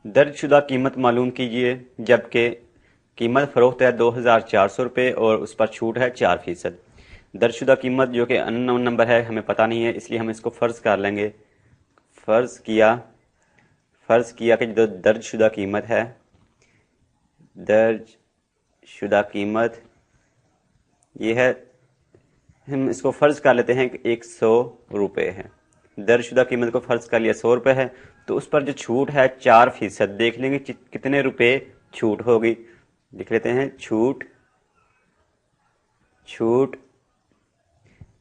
दर्जशुदा कीमत मालूम कीजिए जबकि कीमत फरोख्त है 2,400 रुपये और उस पर छूट है 4%। दर्जशुदा कीमत जो कि अननोन नंबर है, हमें पता नहीं है, इसलिए हम इसको फ़र्ज़ कर लेंगे। फ़र्ज़ किया कि जो दर्जशुदा कीमत है, दर्जशुदा कीमत ये है, हम इसको फ़र्ज़ कर लेते हैं कि 100 रुपये है। दर्जशुदा कीमत को फ़र्ज़ कर लिया 100 रुपये है, तो उस पर जो छूट है 4%। देख लेंगे कितने रुपए छूट होगी। लिख लेते हैं छूट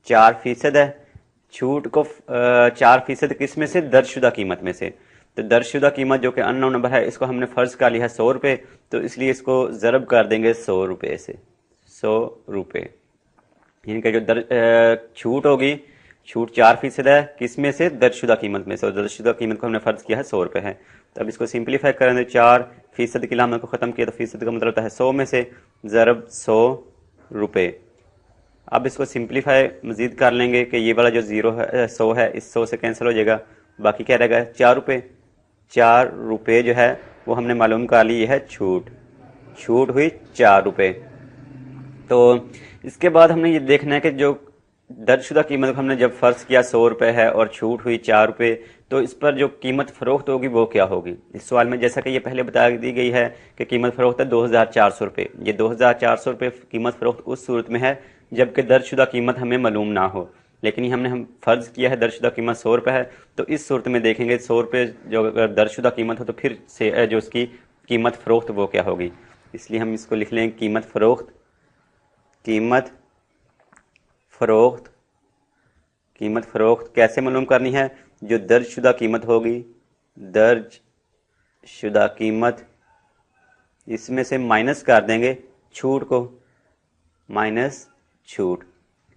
4% है। छूट को 4% किस में से? दर्जशुदा कीमत में से। तो दर्जशुदा कीमत जो कि अननोन नंबर है, इसको हमने फ़र्ज़ कर लिया है 100 रुपये, तो इसलिए इसको ज़रब कर देंगे 100 रुपये से। 100 रुपये इनका जो छूट होगी, छूट 4% है, किस में से? दर्जशुदा कीमत में से। और दर्जशुदा कीमत को हमने फ़र्ज़ किया है 100 रुपये है। तो अब इसको सिंप्लीफाई करेंगे, 4% के लामत को ख़त्म किया तो फीसद का मतलब होता है 100 में से, ज़रब 100 रुपये। अब इसको सिंप्लीफाई मज़ीद कर लेंगे कि ये वाला जो ज़ीरो है 100 है, इस 100 से कैंसिल हो जाएगा, बाकी क्या रहेगा? 4 रुपये। 4 रुपये जो है वो हमने मालूम कर ली है छूट हुई 4 रुपये। तो इसके बाद हमने ये देखना है कि जो दर्जशुदा कीमत को हमने जब फ़र्ज़ किया 100 रुपये है और छूट हुई 4 रुपये, तो इस पर जो कीमत फ़रोख्त होगी वो क्या होगी? इस सवाल में जैसा कि ये पहले बता दी गई है कि कीमत फ़रोख्त है 2,400 रुपये। ये 2,400 रुपये कीमत फ़रोख्त उस सूरत में है जबकि दर्जशुदा कीमत हमें मालूम ना हो, लेकिन ये हम फ़र्ज़ किया है दर्जशुदा कीमत 100 रुपये है। तो इस सूरत में देखेंगे 100 रुपये जो अगर दर्जशुदा कीमत हो तो फिर से जो उसकी कीमत फ़रोख्त वो क्या होगी। इसलिए हम इसको लिख लेंगे कीमत फ़रोख्त। कीमत फ़रोख्त कैसे मालूम करनी है? जो दर्जशुदा कीमत होगी, दर्जशुदा कीमत, इसमें से माइनस कर देंगे छूट को, माइनस छूट।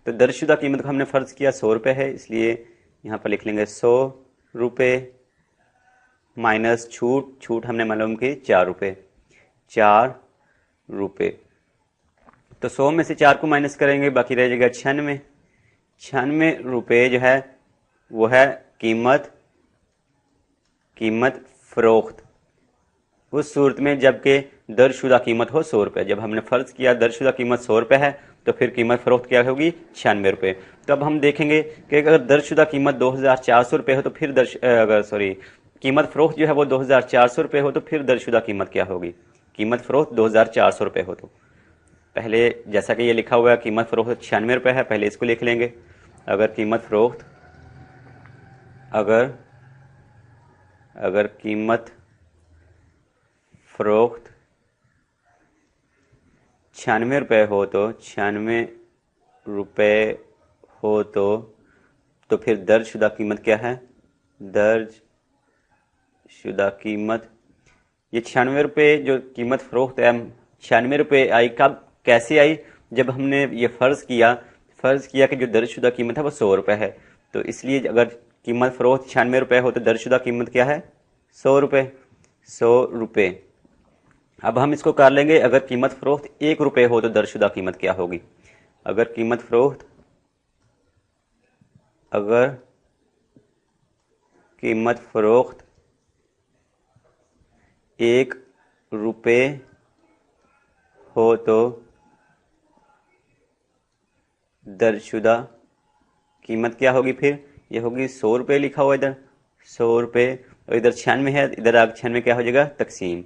तो दर्जशुदा कीमत को हमने फ़र्ज़ किया 100 रुपये है, इसलिए यहाँ पर लिख लेंगे 100 रुपये माइनस छूट हमने मालूम की 4 रुपये। 4 रुपये, तो 100 में से 4 को माइनस करेंगे, बाकी रह जाएगा 96। 96 रुपये जो है वो है कीमत फ़रोख्त उस सूरत में जबकि दर्जशुदा कीमत हो 100 रुपये। जब हमने फ़र्ज़ किया दर्जशुदा कीमत 100 रुपये है, तो फिर कीमत फ़रोख्त क्या होगी? 96 रुपये। तो अब हम देखेंगे कि अगर दर्जशुदा कीमत 2,400 रुपये हो तो फिर कीमत फ़रोख्त जो है वो 2,400 रुपये हो तो फिर दर्जशुदा कीमत क्या होगी? कीमत फ़रोख्त 2,400 रुपये हो तो पहले जैसा कि ये लिखा हुआ है कीमत फ़रोख्त 96 रुपये है, पहले इसको लिख लेंगे। अगर कीमत फ़रोख्त अगर कीमत फ़रोख्त 96 रुपये हो तो 96 रुपये हो तो फिर दर्जशुदा कीमत क्या है? दर्जशुदा कीमत, ये 96 रुपये जो कीमत फ़रोख्त है, 96 रुपये आई कब, कैसे आई? जब हमने ये फ़र्ज़ किया कि जो दर्जशुदा कीमत है वो 100 रुपये है। तो इसलिए अगर कीमत फ़रोख्त 96 रुपये हो तो दर्जशुदा कीमत क्या है? 100 रुपये। 100 रुपये। अब हम इसको कर लेंगे, अगर कीमत फ़रोख्त 1 रुपये हो तो दर्जशुदा कीमत क्या होगी? अगर कीमत फ़रोख्त 1 रुपये हो तो दर्जशुदा कीमत क्या होगी? फिर ये होगी 100 रुपये, लिखा हुआ इधर 100 रुपये, और इधर 96 है, इधर आगे 96 क्या हो जाएगा? तकसीम।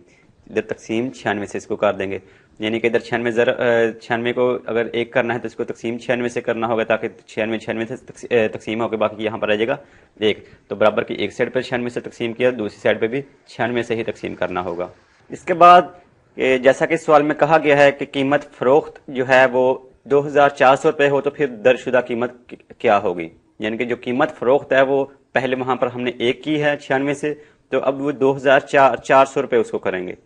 इधर तकसीम 96 से इसको कर देंगे, यानी कि इधर 96 को अगर 1 करना है तो इसको तकसीम 96 से करना होगा, ताकि 96 से तकसीम होकर बाकी यहाँ पर आ जाएगा 1। तो बराबर की एक साइड पर 96 से तकसीम किया, दूसरी साइड पर भी 96 से ही तकसीम करना होगा। इसके बाद जैसा कि सवाल में कहा गया है कि कीमत फ़रोख्त जो है वो 2,400 रुपये हो तो फिर दर्जशुदा कीमत क्या होगी? यानी कि जो कीमत फ़रोख्त है वो पहले वहाँ पर हमने 1 की है 96 से, तो अब वो 2,400 रुपये उसको करेंगे।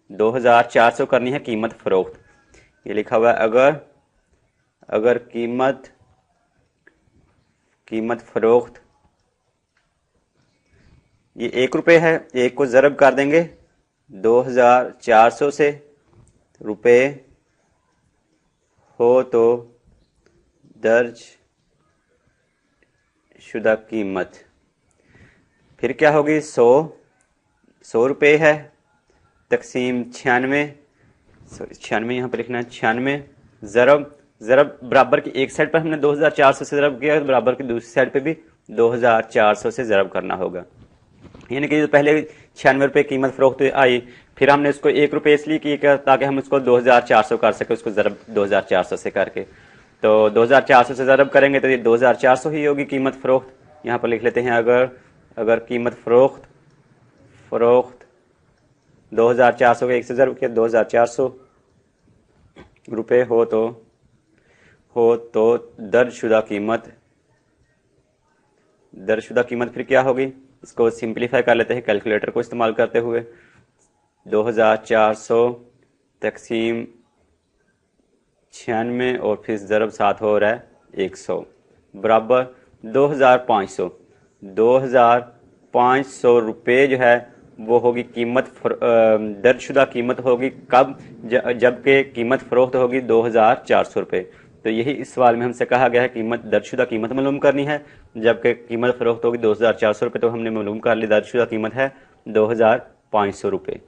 2,400 करनी है कीमत फ़रोख्त। ये लिखा हुआ है अगर कीमत फ़रोख्त ये 1 रुपये है, 1 को ज़रब कर देंगे 2,400 से, रुपये हो तो दर्जशुदा कीमत फिर क्या होगी? 100 100 रुपये है, तकसीम 96, सॉरी 96 यहाँ पर लिखना है, 96 ज़रब बराबर की एक साइड पर हमने 2400 से ज़रब किया, तो बराबर की दूसरी साइड पे भी 2400 से ज़रब करना होगा। यानी कि जो पहले 96 रुपये कीमत फरोख्त आई, फिर हमने उसको 1 रुपये इसलिए किया ताकि हम उसको 2400 कर सके, उसको ज़रब 2400 से करके। तो 2400 से ज़रब करेंगे तो ये 2400 ही होगी कीमत फरोख्त। यहाँ पर लिख लेते हैं, अगर कीमत फरोख्त 2400 के 1 से ज़रब किया 2400 रुपये हो तो दर्जशुदा कीमत फिर क्या होगी। इसको सिंप्लीफाई कर लेते हैं कैलकुलेटर को इस्तेमाल करते हुए। 2400 तकसीम 96 और फिर ज़रब साथ हो रहा है 100 बराबर 2500 रुपये जो है वो होगी कीमत, दर्जशुदा कीमत होगी कब, जबकि कीमत फरोख्त होगी 2400 रुपये। तो यही इस सवाल में हमसे कहा गया है कीमत, दर्जशुदा कीमत मालूम करनी है, जबकि कीमत फरोख्त होगी 2400 रुपये। तो हमने मालूम कर ली दर्जशुदा कीमत है 2500 रुपये।